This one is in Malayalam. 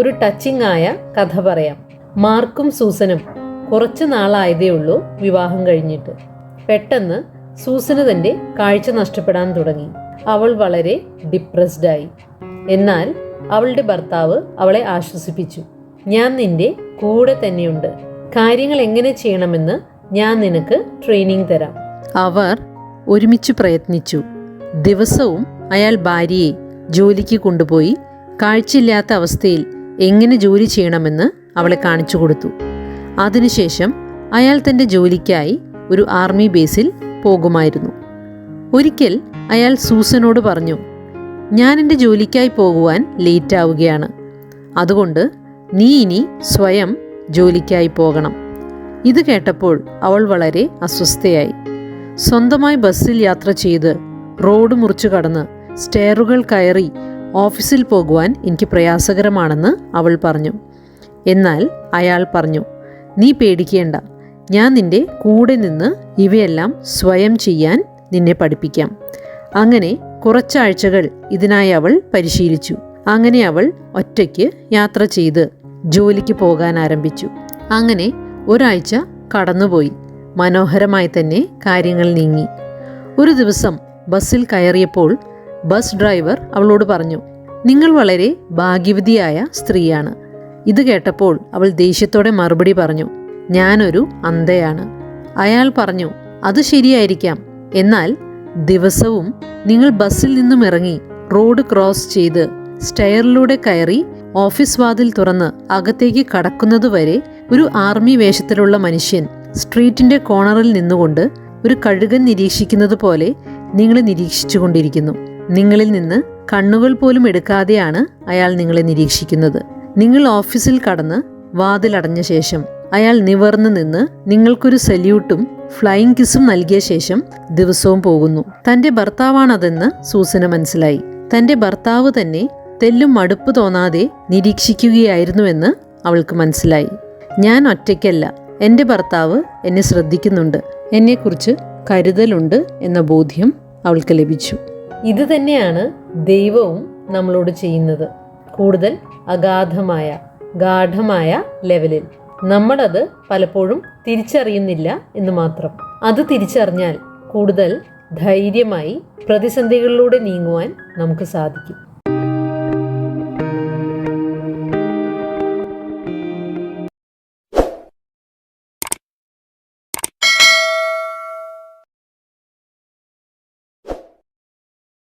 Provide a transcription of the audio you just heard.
ഒരു ടച്ചിങ് ആയ കഥ പറയാം. മാർക്കും സൂസനും കുറച്ചു നാളായതേ ഉള്ളൂ വിവാഹം കഴിഞ്ഞിട്ട്. പെട്ടെന്ന് സൂസന് തൻ്റെ കാഴ്ച നഷ്ടപ്പെടാൻ തുടങ്ങി. അവൾ വളരെ ഡിപ്രസ്ഡായി. എന്നാൽ അവളുടെ ഭർത്താവ് അവളെ ആശ്വസിപ്പിച്ചു. ഞാൻ നിന്റെ കൂടെ തന്നെയുണ്ട്. കാര്യങ്ങൾ എങ്ങനെ ചെയ്യണമെന്ന് ഞാൻ നിനക്ക് ട്രെയിനിങ് തരാം. അവർ ഒരുമിച്ച് പ്രയത്നിച്ചു. ദിവസവും അയാൾ ഭാര്യയെ ജോലിക്ക് കൊണ്ടുപോയി കാഴ്ചയില്ലാത്ത അവസ്ഥയിൽ എങ്ങനെ ജോലി ചെയ്യണമെന്ന് അവളെ കാണിച്ചു കൊടുത്തു. അതിനുശേഷം അയാൾ തൻ്റെ ജോലിക്കായി ഒരു ആർമി ബേസിൽ പോകുമായിരുന്നു. ഒരിക്കൽ അയാൾ സൂസനോട് പറഞ്ഞു, ഞാൻ എൻ്റെ ജോലിക്കായി പോകുവാൻ ലേറ്റ് ആവുകയാണ്. അതുകൊണ്ട് നീ ഇനി സ്വയം ജോലിക്കായി പോകണം. ഇത് കേട്ടപ്പോൾ അവൾ വളരെ അസ്വസ്ഥയായി. സ്വന്തമായി ബസ്സിൽ യാത്ര ചെയ്ത് റോഡ് മുറിച്ചു കടന്ന് സ്റ്റെയറുകൾ കയറി ഓഫീസിൽ പോകുവാൻ എനിക്ക് പ്രയാസകരമാണെന്ന് അവൾ പറഞ്ഞു. എന്നാൽ അയാൾ പറഞ്ഞു, നീ പേടിക്കേണ്ട, ഞാൻ നിന്റെ കൂടെ നിന്ന് ഇവയെല്ലാം സ്വയം ചെയ്യാൻ നിന്നെ പഠിപ്പിക്കാം. അങ്ങനെ കുറച്ചാഴ്ചകൾ ഇതിനായി അവൾ പരിശീലിച്ചു. അങ്ങനെ അവൾ ഒറ്റയ്ക്ക് യാത്ര ചെയ്ത് ജോലിക്ക് പോകാൻ ആരംഭിച്ചു. അങ്ങനെ ഒരാഴ്ച കടന്നുപോയി. മനോഹരമായി തന്നെ കാര്യങ്ങൾ നീങ്ങി. ഒരു ദിവസം ബസ്സിൽ കയറിയപ്പോൾ ബസ് ഡ്രൈവർ അവളോട് പറഞ്ഞു, നിങ്ങൾ വളരെ ഭാഗ്യവതിയായ സ്ത്രീയാണ്. ഇത് കേട്ടപ്പോൾ അവൾ ദേഷ്യത്തോടെ മറുപടി പറഞ്ഞു, ഞാനൊരു അന്ധയാണ്. അയാൾ പറഞ്ഞു, അത് ശരിയായിരിക്കാം. എന്നാൽ ദിവസവും നിങ്ങൾ ബസ്സിൽ നിന്നും ഇറങ്ങി റോഡ് ക്രോസ് ചെയ്ത് സ്റ്റെയറിലൂടെ കയറി ഓഫീസ് വാതിൽ തുറന്ന് അകത്തേക്ക് കടക്കുന്നതുവരെ ഒരു ആർമി വേഷത്തിലുള്ള മനുഷ്യൻ സ്ട്രീറ്റിൻ്റെ കോർണറിൽ നിന്നുകൊണ്ട് ഒരു കഴുകൻ നിരീക്ഷിക്കുന്നത് പോലെ നിങ്ങളെ നിരീക്ഷിച്ചു കൊണ്ടിരിക്കുന്നു. നിങ്ങളിൽ നിന്ന് കണ്ണുകൾ പോലും എടുക്കാതെയാണ് അയാൾ നിങ്ങളെ നിരീക്ഷിക്കുന്നത്. നിങ്ങൾ ഓഫീസിൽ കടന്ന് വാതിലടഞ്ഞ ശേഷം അയാൾ നിവർന്നു നിന്ന് നിങ്ങൾക്കൊരു സല്യൂട്ടും ഫ്ലൈയിങ് കിസും നൽകിയ ശേഷം ദിവസവും പോകുന്നു. തൻ്റെ ഭർത്താവാണതെന്ന് സൂസന് മനസ്സിലായി. തൻ്റെ ഭർത്താവ് തന്നെ തെല്ലും മടുപ്പ് തോന്നാതെ നിരീക്ഷിക്കുകയായിരുന്നുവെന്ന് അവൾക്ക് മനസ്സിലായി. ഞാൻ ഒറ്റയ്ക്കല്ല, എൻ്റെ ഭർത്താവ് എന്നെ ശ്രദ്ധിക്കുന്നുണ്ട്, എന്നെക്കുറിച്ച് കരുതലുണ്ട് എന്ന ബോധ്യം അവൾക്ക് ലഭിച്ചു. ഇത് തന്നെയാണ് ദൈവവും നമ്മളോട് ചെയ്യുന്നത്. കൂടുതൽ അഗാധമായ ഗാഢമായ ലെവലിൽ. നമ്മളത് പലപ്പോഴും തിരിച്ചറിയുന്നില്ല എന്ന് മാത്രം. അത് തിരിച്ചറിഞ്ഞാൽ കൂടുതൽ ധൈര്യമായി പ്രതിസന്ധികളിലൂടെ നീങ്ങുവാൻ നമുക്ക് സാധിക്കും.